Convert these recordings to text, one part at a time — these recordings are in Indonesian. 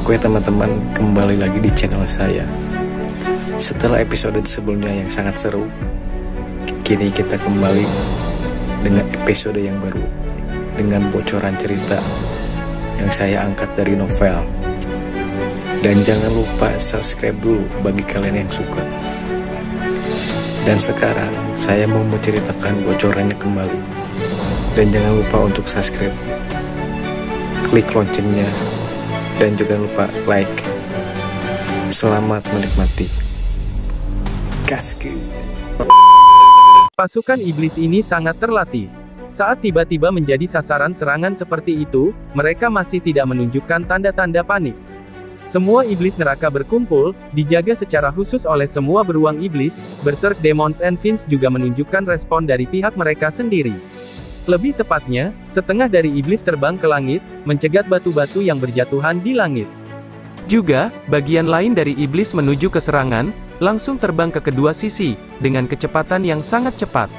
Oke teman-teman, kembali lagi di channel saya. Setelah episode sebelumnya yang sangat seru, kini kita kembali dengan episode yang baru, dengan bocoran cerita yang saya angkat dari novel. Dan jangan lupa subscribe dulu bagi kalian yang suka. Dan sekarang saya mau menceritakan bocorannya kembali. Dan jangan lupa untuk subscribe, klik loncengnya, dan juga lupa like. Selamat menikmati. Gaskeun. Pasukan iblis ini sangat terlatih. Saat tiba-tiba menjadi sasaran serangan seperti itu, mereka masih tidak menunjukkan tanda-tanda panik. Semua iblis neraka berkumpul, dijaga secara khusus oleh semua beruang iblis. Berserk Demons and Fiends juga menunjukkan respon dari pihak mereka sendiri. Lebih tepatnya, setengah dari iblis terbang ke langit, mencegat batu-batu yang berjatuhan di langit. Juga, bagian lain dari iblis menuju ke serangan, langsung terbang ke kedua sisi, dengan kecepatan yang sangat cepat.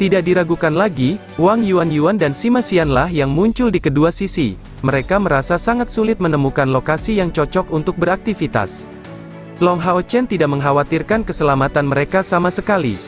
Tidak diragukan lagi, Wang Yuan dan Sima Xianlah yang muncul di kedua sisi. Mereka merasa sangat sulit menemukan lokasi yang cocok untuk beraktivitas. Long Hao Chen tidak mengkhawatirkan keselamatan mereka sama sekali.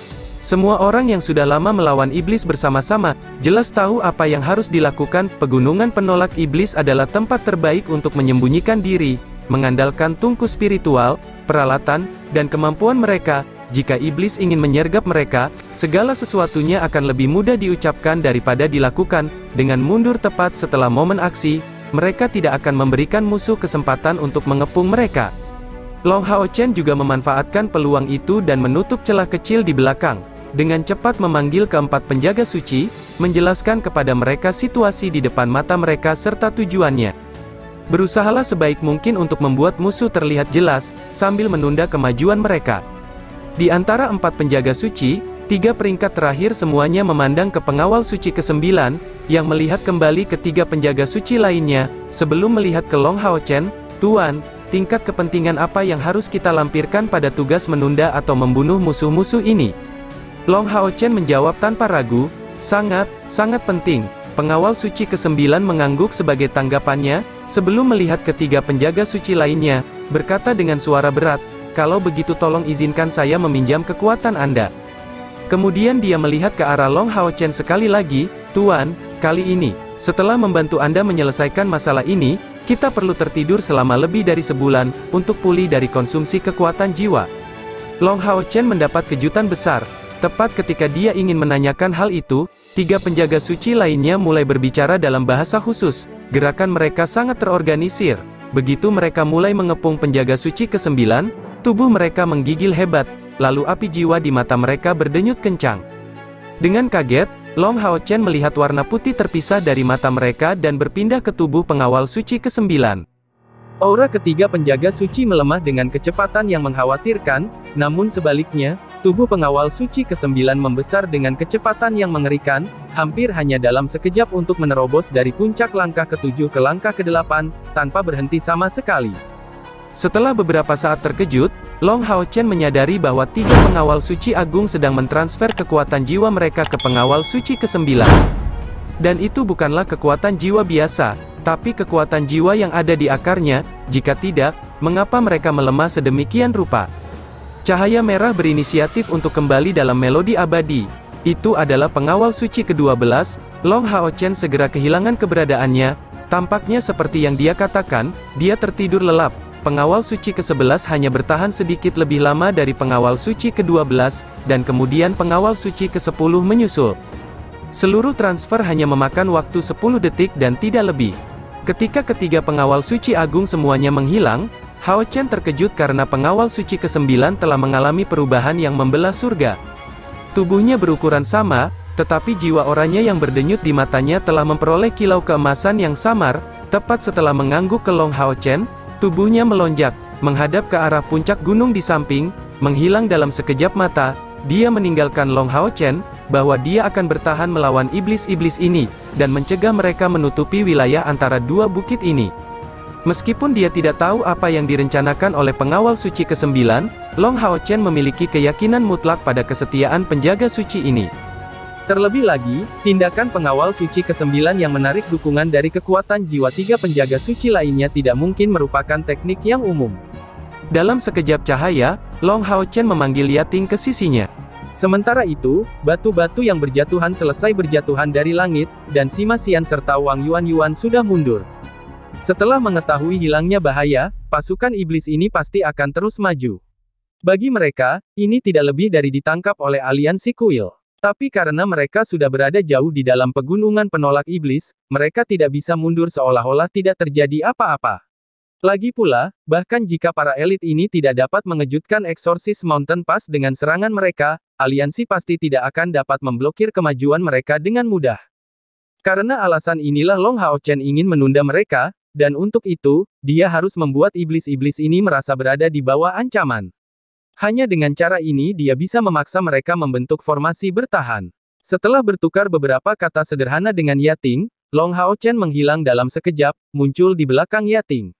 Semua orang yang sudah lama melawan iblis bersama-sama, jelas tahu apa yang harus dilakukan. Pegunungan penolak iblis adalah tempat terbaik untuk menyembunyikan diri, mengandalkan tungku spiritual, peralatan, dan kemampuan mereka. Jika iblis ingin menyergap mereka, segala sesuatunya akan lebih mudah diucapkan daripada dilakukan. Dengan mundur tepat setelah momen aksi, mereka tidak akan memberikan musuh kesempatan untuk mengepung mereka. Long Hao Chen juga memanfaatkan peluang itu dan menutup celah kecil di belakang. Dengan cepat memanggil keempat penjaga suci, menjelaskan kepada mereka situasi di depan mata mereka serta tujuannya. Berusahalah sebaik mungkin untuk membuat musuh terlihat jelas, sambil menunda kemajuan mereka. Di antara empat penjaga suci, 3 peringkat terakhir semuanya memandang ke pengawal suci ke-9, yang melihat kembali ke 3 penjaga suci lainnya, sebelum melihat ke Long Hao Chen. "Tuan, tingkat kepentingan apa yang harus kita lampirkan pada tugas menunda atau membunuh musuh-musuh ini?" Long Hao Chen menjawab tanpa ragu, sangat penting." Pengawal suci ke-9 mengangguk sebagai tanggapannya, sebelum melihat ketiga penjaga suci lainnya, berkata dengan suara berat, "Kalau begitu tolong izinkan saya meminjam kekuatan Anda." Kemudian dia melihat ke arah Long Hao Chen sekali lagi, "Tuan, kali ini, setelah membantu Anda menyelesaikan masalah ini, kita perlu tertidur selama lebih dari sebulan, untuk pulih dari konsumsi kekuatan jiwa." Long Hao Chen mendapat kejutan besar. Tepat ketika dia ingin menanyakan hal itu, 3 penjaga suci lainnya mulai berbicara dalam bahasa khusus. Gerakan mereka sangat terorganisir. Begitu mereka mulai mengepung penjaga suci ke-9, tubuh mereka menggigil hebat, lalu api jiwa di mata mereka berdenyut kencang. Dengan kaget, Long Hao Chen melihat warna putih terpisah dari mata mereka dan berpindah ke tubuh pengawal suci ke-9. Aura ketiga penjaga suci melemah dengan kecepatan yang mengkhawatirkan, namun sebaliknya, tubuh pengawal suci ke-9 membesar dengan kecepatan yang mengerikan, hampir hanya dalam sekejap untuk menerobos dari puncak langkah ke-7 ke langkah ke-8, tanpa berhenti sama sekali. Setelah beberapa saat terkejut, Long Hao Chen menyadari bahwa 3 pengawal suci agung sedang mentransfer kekuatan jiwa mereka ke pengawal suci ke-9. Dan itu bukanlah kekuatan jiwa biasa, tapi kekuatan jiwa yang ada di akarnya. Jika tidak, mengapa mereka melemah sedemikian rupa? Cahaya merah berinisiatif untuk kembali dalam melodi abadi. Itu adalah pengawal suci ke-12. Long Hao Chen segera kehilangan keberadaannya. Tampaknya seperti yang dia katakan, dia tertidur lelap. Pengawal suci ke-11 hanya bertahan sedikit lebih lama dari pengawal suci ke-12, dan kemudian pengawal suci ke-10 menyusul. Seluruh transfer hanya memakan waktu 10 detik dan tidak lebih. Ketika ketiga pengawal suci agung semuanya menghilang, Hao Chen terkejut karena pengawal suci ke-9 telah mengalami perubahan yang membelah surga. Tubuhnya berukuran sama, tetapi jiwa oranye yang berdenyut di matanya telah memperoleh kilau keemasan yang samar. Tepat setelah mengangguk ke Long Hao Chen, tubuhnya melonjak, menghadap ke arah puncak gunung di samping, menghilang dalam sekejap mata. Dia meninggalkan Long Hao Chen, bahwa dia akan bertahan melawan iblis-iblis ini, dan mencegah mereka menutupi wilayah antara 2 bukit ini. Meskipun dia tidak tahu apa yang direncanakan oleh pengawal suci ke-9, Long Hao Chen memiliki keyakinan mutlak pada kesetiaan penjaga suci ini. Terlebih lagi, tindakan pengawal suci ke-9 yang menarik dukungan dari kekuatan jiwa tiga penjaga suci lainnya tidak mungkin merupakan teknik yang umum. Dalam sekejap cahaya, Long Hao Chen memanggil Yating ke sisinya. Sementara itu, batu-batu yang berjatuhan selesai berjatuhan dari langit, dan Sima Xian serta Wang Yuan sudah mundur. Setelah mengetahui hilangnya bahaya, pasukan iblis ini pasti akan terus maju. Bagi mereka, ini tidak lebih dari ditangkap oleh aliansi kuil. Tapi karena mereka sudah berada jauh di dalam pegunungan penolak iblis, mereka tidak bisa mundur seolah-olah tidak terjadi apa-apa. Lagi pula, bahkan jika para elit ini tidak dapat mengejutkan Exorcist Mountain Pass dengan serangan mereka, aliansi pasti tidak akan dapat memblokir kemajuan mereka dengan mudah. Karena alasan inilah Long Hao Chen ingin menunda mereka, dan untuk itu, dia harus membuat iblis-iblis ini merasa berada di bawah ancaman. Hanya dengan cara ini dia bisa memaksa mereka membentuk formasi bertahan. Setelah bertukar beberapa kata sederhana dengan Yating, Long Hao Chen menghilang dalam sekejap, muncul di belakang Yating.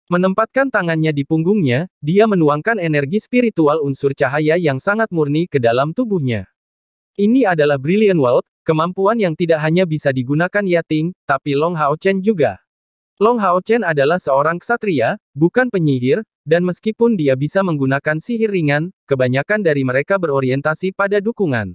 Menempatkan tangannya di punggungnya, dia menuangkan energi spiritual unsur cahaya yang sangat murni ke dalam tubuhnya. Ini adalah Brilliant World, kemampuan yang tidak hanya bisa digunakan Yating, tapi Long Hao Chen juga. Long Hao Chen adalah seorang ksatria, bukan penyihir, dan meskipun dia bisa menggunakan sihir ringan, kebanyakan dari mereka berorientasi pada dukungan.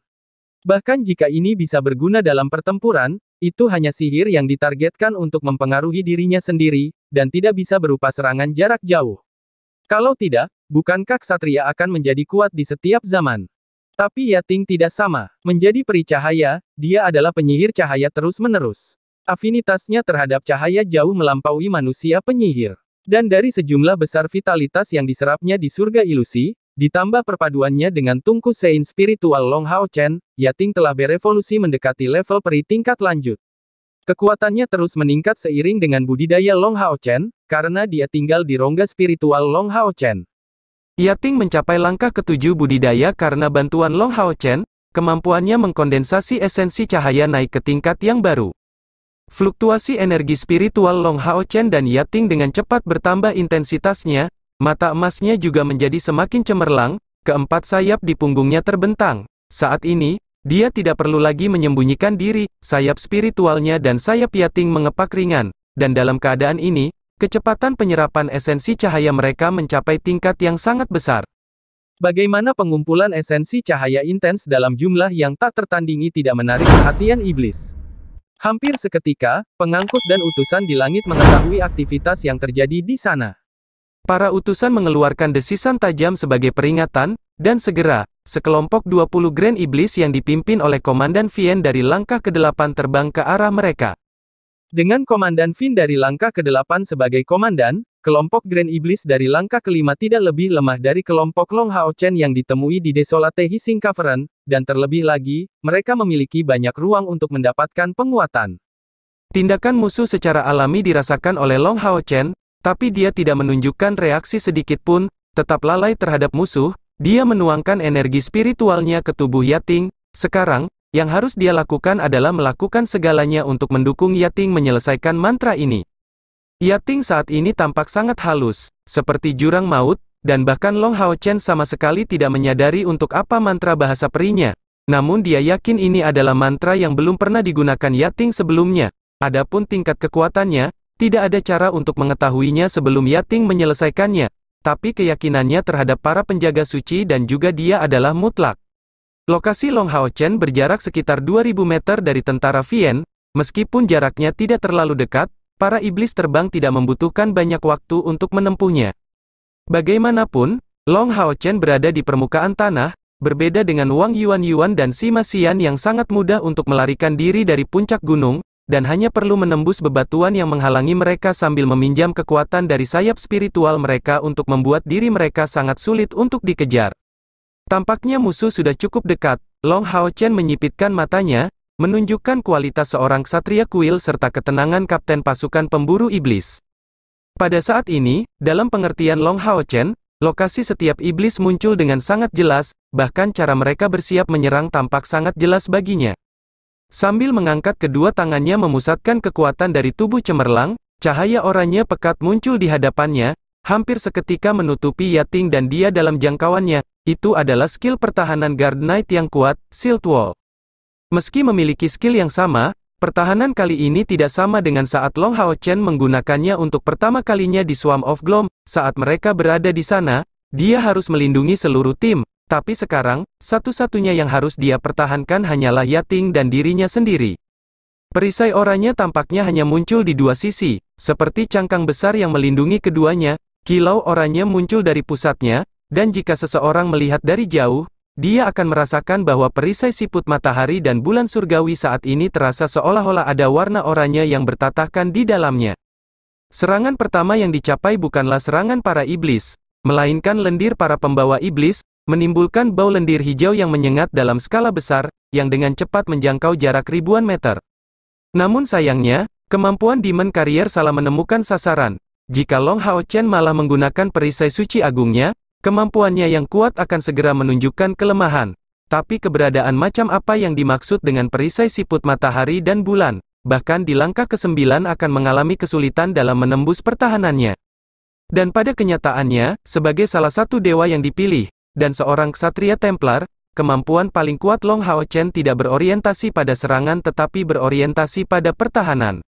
Bahkan jika ini bisa berguna dalam pertempuran, itu hanya sihir yang ditargetkan untuk mempengaruhi dirinya sendiri, dan tidak bisa berupa serangan jarak jauh. Kalau tidak, bukankah ksatria akan menjadi kuat di setiap zaman? Tapi Yating tidak sama. Menjadi peri cahaya, dia adalah penyihir cahaya terus-menerus. Afinitasnya terhadap cahaya jauh melampaui manusia penyihir. Dan dari sejumlah besar vitalitas yang diserapnya di surga ilusi, ditambah perpaduannya dengan tungku sein spiritual Long Hao Chen, Yating telah berevolusi mendekati level peri tingkat lanjut. Kekuatannya terus meningkat seiring dengan budidaya Long Hao Chen, karena dia tinggal di rongga spiritual Long Hao Chen. Yating mencapai langkah ke-7 budidaya karena bantuan Long Hao Chen, kemampuannya mengkondensasi esensi cahaya naik ke tingkat yang baru. Fluktuasi energi spiritual Long Hao Chen dan Yating dengan cepat bertambah intensitasnya, mata emasnya juga menjadi semakin cemerlang, keempat sayap di punggungnya terbentang. Saat ini, dia tidak perlu lagi menyembunyikan diri, sayap spiritualnya dan sayap Yating mengepak ringan, dan dalam keadaan ini, kecepatan penyerapan esensi cahaya mereka mencapai tingkat yang sangat besar. Bagaimana pengumpulan esensi cahaya intens dalam jumlah yang tak tertandingi tidak menarik perhatian iblis. Hampir seketika, pengangkut dan utusan di langit mengetahui aktivitas yang terjadi di sana. Para utusan mengeluarkan desisan tajam sebagai peringatan, dan segera, sekelompok 20 Grand Iblis yang dipimpin oleh Komandan Vien dari langkah ke-8 terbang ke arah mereka. Dengan Komandan Vien dari langkah ke-8 sebagai komandan, kelompok Grand Iblis dari langkah ke-5 tidak lebih lemah dari kelompok Long Hao Chen yang ditemui di Desolate Hissing Cavern, dan terlebih lagi, mereka memiliki banyak ruang untuk mendapatkan penguatan. Tindakan musuh secara alami dirasakan oleh Long Hao Chen, tapi dia tidak menunjukkan reaksi sedikit pun, tetap lalai terhadap musuh, dia menuangkan energi spiritualnya ke tubuh Yating. Sekarang, yang harus dia lakukan adalah melakukan segalanya untuk mendukung Yating menyelesaikan mantra ini. Yating saat ini tampak sangat halus, seperti jurang maut, dan bahkan Long Hao Chen sama sekali tidak menyadari untuk apa mantra bahasa perinya. Namun dia yakin ini adalah mantra yang belum pernah digunakan Yating sebelumnya. Adapun tingkat kekuatannya, tidak ada cara untuk mengetahuinya sebelum Yating menyelesaikannya. Tapi keyakinannya terhadap para penjaga suci dan juga dia adalah mutlak. Lokasi Long Hao Chen berjarak sekitar 2000 meter dari tentara Vien, meskipun jaraknya tidak terlalu dekat, para iblis terbang tidak membutuhkan banyak waktu untuk menempuhnya. Bagaimanapun, Long Hao Chen berada di permukaan tanah, berbeda dengan Wang Yuan dan Sima Xian yang sangat mudah untuk melarikan diri dari puncak gunung, dan hanya perlu menembus bebatuan yang menghalangi mereka sambil meminjam kekuatan dari sayap spiritual mereka untuk membuat diri mereka sangat sulit untuk dikejar. Tampaknya musuh sudah cukup dekat. Long Hao Chen menyipitkan matanya, menunjukkan kualitas seorang ksatria kuil serta ketenangan kapten pasukan pemburu iblis. Pada saat ini, dalam pengertian Long Hao Chen, lokasi setiap iblis muncul dengan sangat jelas, bahkan cara mereka bersiap menyerang tampak sangat jelas baginya. Sambil mengangkat kedua tangannya memusatkan kekuatan dari tubuh cemerlang, cahaya oranye pekat muncul di hadapannya, hampir seketika menutupi Yating dan dia dalam jangkauannya. Itu adalah skill pertahanan Guard Knight yang kuat, Shield Wall. Meski memiliki skill yang sama, pertahanan kali ini tidak sama dengan saat Long Hao Chen menggunakannya untuk pertama kalinya di Swarm of Gloom. Saat mereka berada di sana, dia harus melindungi seluruh tim. Tapi sekarang, satu-satunya yang harus dia pertahankan hanyalah Yating dan dirinya sendiri. Perisai oranye tampaknya hanya muncul di dua sisi, seperti cangkang besar yang melindungi keduanya. Kilau oranye muncul dari pusatnya, dan jika seseorang melihat dari jauh, dia akan merasakan bahwa perisai siput matahari dan bulan surgawi saat ini terasa seolah-olah ada warna oranye yang bertatahkan di dalamnya. Serangan pertama yang dicapai bukanlah serangan para iblis, melainkan lendir para pembawa iblis, menimbulkan bau lendir hijau yang menyengat dalam skala besar, yang dengan cepat menjangkau jarak ribuan meter. Namun sayangnya, kemampuan Demon Carrier salah menemukan sasaran. Jika Long Hao Chen malah menggunakan perisai suci agungnya, kemampuannya yang kuat akan segera menunjukkan kelemahan. Tapi keberadaan macam apa yang dimaksud dengan perisai siput matahari dan bulan, bahkan di langkah ke-9 akan mengalami kesulitan dalam menembus pertahanannya. Dan pada kenyataannya, sebagai salah satu dewa yang dipilih, dan seorang ksatria Templar, kemampuan paling kuat Long Hao Chen tidak berorientasi pada serangan tetapi berorientasi pada pertahanan.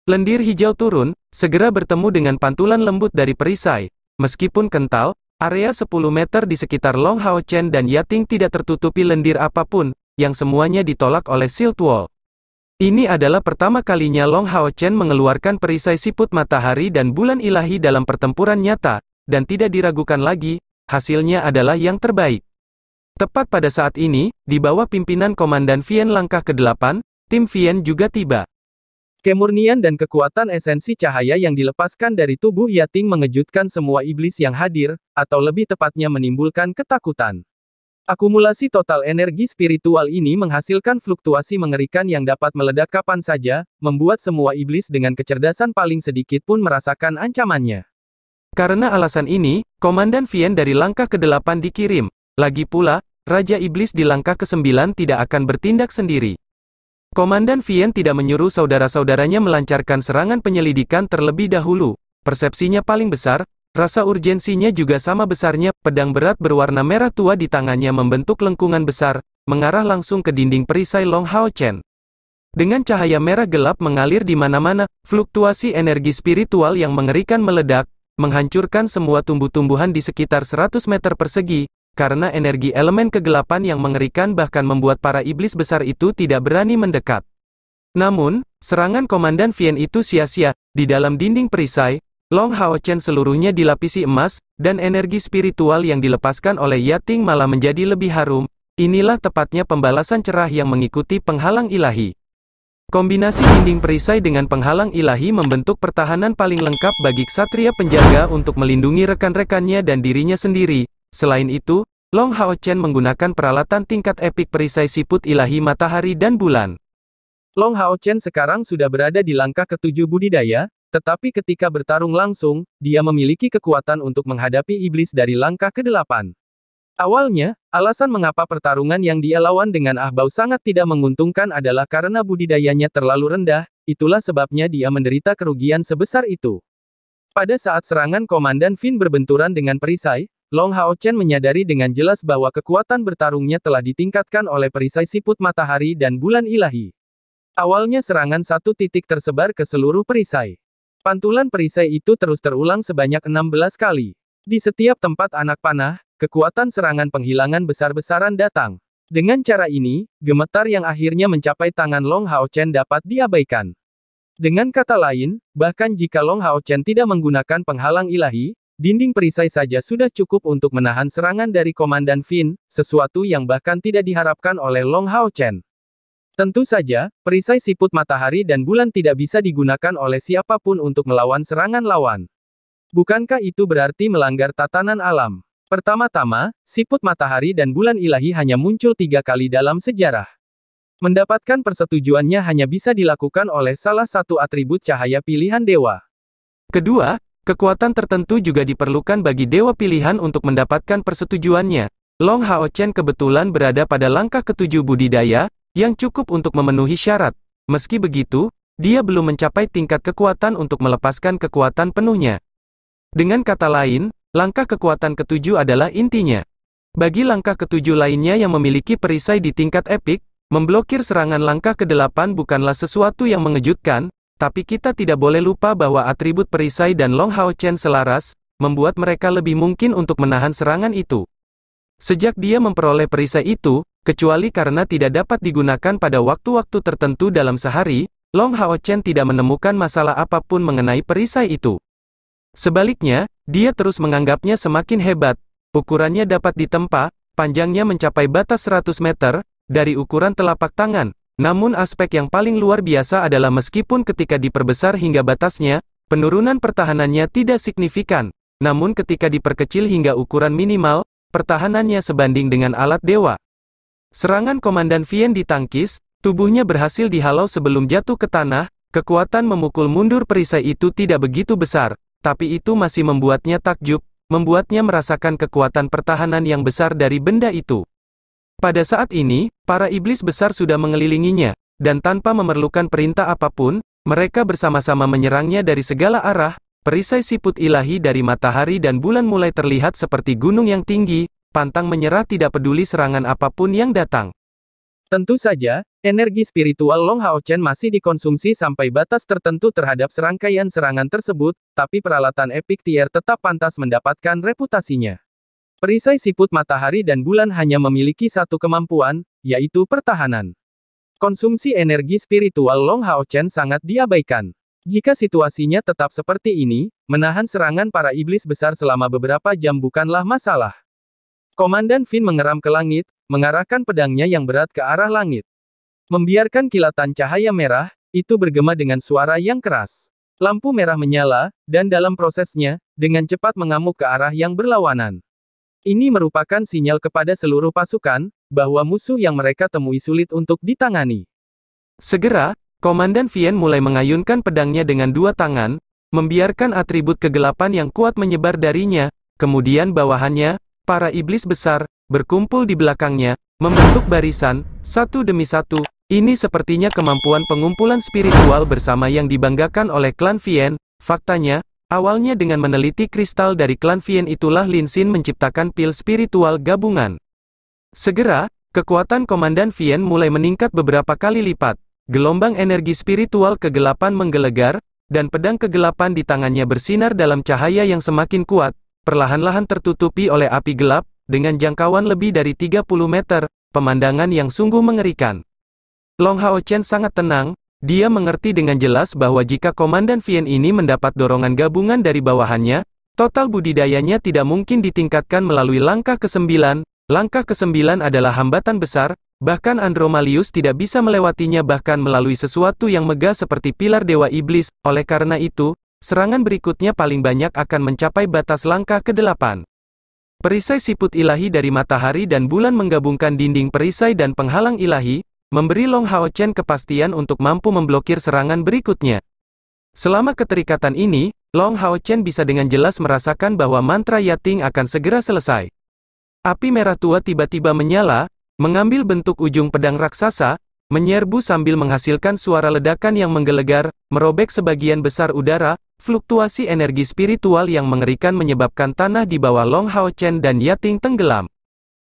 Lendir hijau turun, segera bertemu dengan pantulan lembut dari perisai. Meskipun kental, area 10 meter di sekitar Long Hao Chen dan Yating tidak tertutupi lendir apapun, yang semuanya ditolak oleh Shield Wall. Ini adalah pertama kalinya Long Hao Chen mengeluarkan perisai siput matahari dan bulan ilahi dalam pertempuran nyata, dan tidak diragukan lagi, hasilnya adalah yang terbaik. Tepat pada saat ini, di bawah pimpinan Komandan Vien langkah ke-8, tim Vien juga tiba. Kemurnian dan kekuatan esensi cahaya yang dilepaskan dari tubuh Yating mengejutkan semua iblis yang hadir, atau lebih tepatnya menimbulkan ketakutan. Akumulasi total energi spiritual ini menghasilkan fluktuasi mengerikan yang dapat meledak kapan saja, membuat semua iblis dengan kecerdasan paling sedikit pun merasakan ancamannya. Karena alasan ini, Komandan Vien dari langkah ke-8 dikirim. Lagi pula, Raja Iblis di langkah ke-9 tidak akan bertindak sendiri. Komandan Vien tidak menyuruh saudara-saudaranya melancarkan serangan penyelidikan terlebih dahulu. Persepsinya paling besar, rasa urgensinya juga sama besarnya. Pedang berat berwarna merah tua di tangannya membentuk lengkungan besar, mengarah langsung ke dinding perisai Long Hao Chen. Dengan cahaya merah gelap mengalir di mana-mana, fluktuasi energi spiritual yang mengerikan meledak, menghancurkan semua tumbuh-tumbuhan di sekitar 100 meter persegi. Karena energi elemen kegelapan yang mengerikan bahkan membuat para iblis besar itu tidak berani mendekat. Namun, serangan Komandan Vien itu sia-sia. Di dalam dinding perisai, Long Hao Chen seluruhnya dilapisi emas, dan energi spiritual yang dilepaskan oleh Yating malah menjadi lebih harum. Inilah tepatnya pembalasan cerah yang mengikuti penghalang ilahi. Kombinasi dinding perisai dengan penghalang ilahi membentuk pertahanan paling lengkap bagi ksatria penjaga untuk melindungi rekan-rekannya dan dirinya sendiri. Selain itu, Long Hao Chen menggunakan peralatan tingkat epik perisai siput ilahi matahari dan bulan. Long Hao Chen sekarang sudah berada di langkah ke-7 budidaya, tetapi ketika bertarung langsung, dia memiliki kekuatan untuk menghadapi iblis dari langkah ke-8. Awalnya, alasan mengapa pertarungan yang dia lawan dengan Ahbao sangat tidak menguntungkan adalah karena budidayanya terlalu rendah, itulah sebabnya dia menderita kerugian sebesar itu. Pada saat serangan Komandan Vien berbenturan dengan perisai, Long Hao Chen menyadari dengan jelas bahwa kekuatan bertarungnya telah ditingkatkan oleh perisai siput matahari dan bulan ilahi. Awalnya serangan satu titik tersebar ke seluruh perisai. Pantulan perisai itu terus terulang sebanyak 16 kali. Di setiap tempat anak panah, kekuatan serangan penghilangan besar-besaran datang. Dengan cara ini, gemetar yang akhirnya mencapai tangan Long Hao Chen dapat diabaikan. Dengan kata lain, bahkan jika Long Hao Chen tidak menggunakan penghalang ilahi, dinding perisai saja sudah cukup untuk menahan serangan dari Komandan Vien, sesuatu yang bahkan tidak diharapkan oleh Long Hao Chen. Tentu saja, perisai siput matahari dan bulan tidak bisa digunakan oleh siapapun untuk melawan serangan lawan. Bukankah itu berarti melanggar tatanan alam? Pertama-tama, siput matahari dan bulan ilahi hanya muncul 3 kali dalam sejarah. Mendapatkan persetujuannya hanya bisa dilakukan oleh salah satu atribut cahaya pilihan dewa. Kedua, kekuatan tertentu juga diperlukan bagi dewa pilihan untuk mendapatkan persetujuannya. Long Hao Chen kebetulan berada pada langkah ke-7 budidaya, yang cukup untuk memenuhi syarat. Meski begitu, dia belum mencapai tingkat kekuatan untuk melepaskan kekuatan penuhnya. Dengan kata lain, langkah kekuatan ke-7 adalah intinya. Bagi langkah ke-7 lainnya yang memiliki perisai di tingkat epik, memblokir serangan langkah ke-8 bukanlah sesuatu yang mengejutkan, tapi kita tidak boleh lupa bahwa atribut perisai dan Long Hao Chen selaras, membuat mereka lebih mungkin untuk menahan serangan itu. Sejak dia memperoleh perisai itu, kecuali karena tidak dapat digunakan pada waktu-waktu tertentu dalam sehari, Long Hao Chen tidak menemukan masalah apapun mengenai perisai itu. Sebaliknya, dia terus menganggapnya semakin hebat. Ukurannya dapat ditempa, panjangnya mencapai batas 100 meter, dari ukuran telapak tangan. Namun aspek yang paling luar biasa adalah meskipun ketika diperbesar hingga batasnya, penurunan pertahanannya tidak signifikan. Namun ketika diperkecil hingga ukuran minimal, pertahanannya sebanding dengan alat dewa. Serangan Komandan Vien ditangkis, tubuhnya berhasil dihalau sebelum jatuh ke tanah, kekuatan memukul mundur perisai itu tidak begitu besar, tapi itu masih membuatnya takjub, membuatnya merasakan kekuatan pertahanan yang besar dari benda itu. Pada saat ini, para iblis besar sudah mengelilinginya, dan tanpa memerlukan perintah apapun, mereka bersama-sama menyerangnya dari segala arah. Perisai siput ilahi dari matahari dan bulan mulai terlihat seperti gunung yang tinggi, pantang menyerah tidak peduli serangan apapun yang datang. Tentu saja, energi spiritual Long Hao Chen masih dikonsumsi sampai batas tertentu terhadap serangkaian serangan tersebut, tapi peralatan Epic Tier tetap pantas mendapatkan reputasinya. Perisai siput matahari dan bulan hanya memiliki satu kemampuan, yaitu pertahanan. Konsumsi energi spiritual Long Hao Chen sangat diabaikan. Jika situasinya tetap seperti ini, menahan serangan para iblis besar selama beberapa jam bukanlah masalah. Komandan Vin mengeram ke langit, mengarahkan pedangnya yang berat ke arah langit. Membiarkan kilatan cahaya merah, itu bergema dengan suara yang keras. Lampu merah menyala, dan dalam prosesnya, dengan cepat mengamuk ke arah yang berlawanan. Ini merupakan sinyal kepada seluruh pasukan, bahwa musuh yang mereka temui sulit untuk ditangani. Segera, Komandan Vien mulai mengayunkan pedangnya dengan dua tangan, membiarkan atribut kegelapan yang kuat menyebar darinya, kemudian bawahannya, para iblis besar, berkumpul di belakangnya, membentuk barisan, satu demi satu. Ini sepertinya kemampuan pengumpulan spiritual bersama yang dibanggakan oleh klan Vien. Faktanya, awalnya dengan meneliti kristal dari klan Vien itulah Lin Xin menciptakan pil spiritual gabungan. Segera, kekuatan Komandan Vien mulai meningkat beberapa kali lipat. Gelombang energi spiritual kegelapan menggelegar, dan pedang kegelapan di tangannya bersinar dalam cahaya yang semakin kuat, perlahan-lahan tertutupi oleh api gelap, dengan jangkauan lebih dari 30 meter, pemandangan yang sungguh mengerikan. Long Hao Chen sangat tenang. Dia mengerti dengan jelas bahwa jika Komandan Vien ini mendapat dorongan gabungan dari bawahannya, total budidayanya tidak mungkin ditingkatkan melalui langkah ke-9. Langkah ke-9 adalah hambatan besar, bahkan Andromalius tidak bisa melewatinya bahkan melalui sesuatu yang megah seperti pilar Dewa Iblis. Oleh karena itu, serangan berikutnya paling banyak akan mencapai batas langkah ke-8. Perisai siput ilahi dari matahari dan bulan menggabungkan dinding perisai dan penghalang ilahi, memberi Long Hao Chen kepastian untuk mampu memblokir serangan berikutnya. Selama keterikatan ini, Long Hao Chen bisa dengan jelas merasakan bahwa mantra Yating akan segera selesai. Api merah tua tiba-tiba menyala, mengambil bentuk ujung pedang raksasa, menyerbu sambil menghasilkan suara ledakan yang menggelegar, merobek sebagian besar udara. Fluktuasi energi spiritual yang mengerikan menyebabkan tanah di bawah Long Hao Chen dan Yating tenggelam.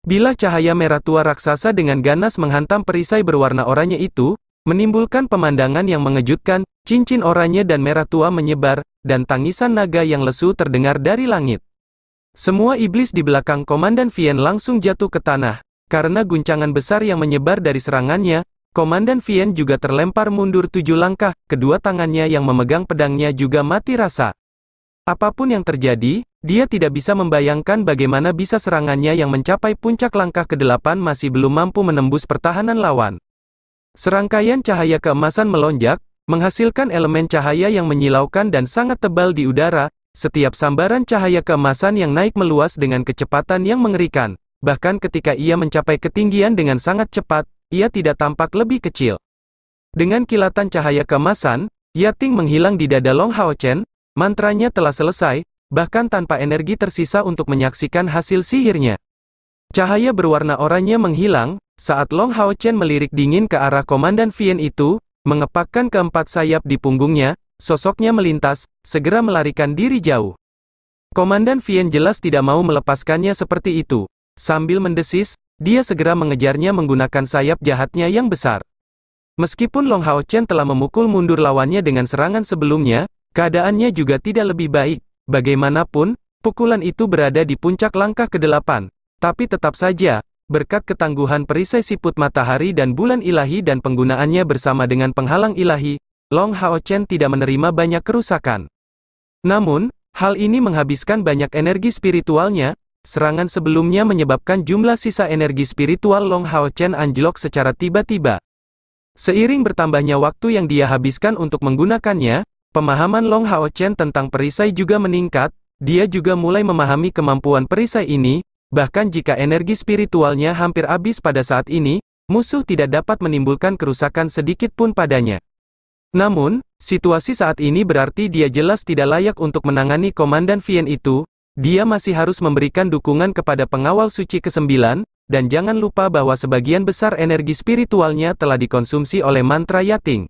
Bilah cahaya merah tua raksasa dengan ganas menghantam perisai berwarna oranye itu, menimbulkan pemandangan yang mengejutkan, cincin oranye dan merah tua menyebar, dan tangisan naga yang lesu terdengar dari langit. Semua iblis di belakang Komandan Vien langsung jatuh ke tanah, karena guncangan besar yang menyebar dari serangannya. Komandan Vien juga terlempar mundur 7 langkah, kedua tangannya yang memegang pedangnya juga mati rasa. Apapun yang terjadi, dia tidak bisa membayangkan bagaimana bisa serangannya yang mencapai puncak langkah ke-8 masih belum mampu menembus pertahanan lawan. Serangkaian cahaya keemasan melonjak, menghasilkan elemen cahaya yang menyilaukan dan sangat tebal di udara. Setiap sambaran cahaya keemasan yang naik meluas dengan kecepatan yang mengerikan. Bahkan ketika ia mencapai ketinggian dengan sangat cepat, ia tidak tampak lebih kecil. Dengan kilatan cahaya keemasan, Yating menghilang di dada Long Hao Chen. Mantranya telah selesai, bahkan tanpa energi tersisa untuk menyaksikan hasil sihirnya. Cahaya berwarna oranye menghilang, saat Long Hao Chen melirik dingin ke arah Komandan Vien itu, mengepakkan keempat sayap di punggungnya, sosoknya melintas, segera melarikan diri jauh. Komandan Vien jelas tidak mau melepaskannya seperti itu. Sambil mendesis, dia segera mengejarnya menggunakan sayap jahatnya yang besar. Meskipun Long Hao Chen telah memukul mundur lawannya dengan serangan sebelumnya, keadaannya juga tidak lebih baik. Bagaimanapun, pukulan itu berada di puncak langkah ke-8. Tapi tetap saja, berkat ketangguhan perisai siput matahari dan bulan ilahi dan penggunaannya bersama dengan penghalang ilahi, Long Hao Chen tidak menerima banyak kerusakan. Namun, hal ini menghabiskan banyak energi spiritualnya. Serangan sebelumnya menyebabkan jumlah sisa energi spiritual Long Hao Chen anjlok secara tiba-tiba. Seiring bertambahnya waktu yang dia habiskan untuk menggunakannya, pemahaman Long Hao Chen tentang perisai juga meningkat. Dia juga mulai memahami kemampuan perisai ini, bahkan jika energi spiritualnya hampir habis pada saat ini, musuh tidak dapat menimbulkan kerusakan sedikit pun padanya. Namun, situasi saat ini berarti dia jelas tidak layak untuk menangani Komandan Vien itu. Dia masih harus memberikan dukungan kepada pengawal suci ke-9, dan jangan lupa bahwa sebagian besar energi spiritualnya telah dikonsumsi oleh mantra Yating.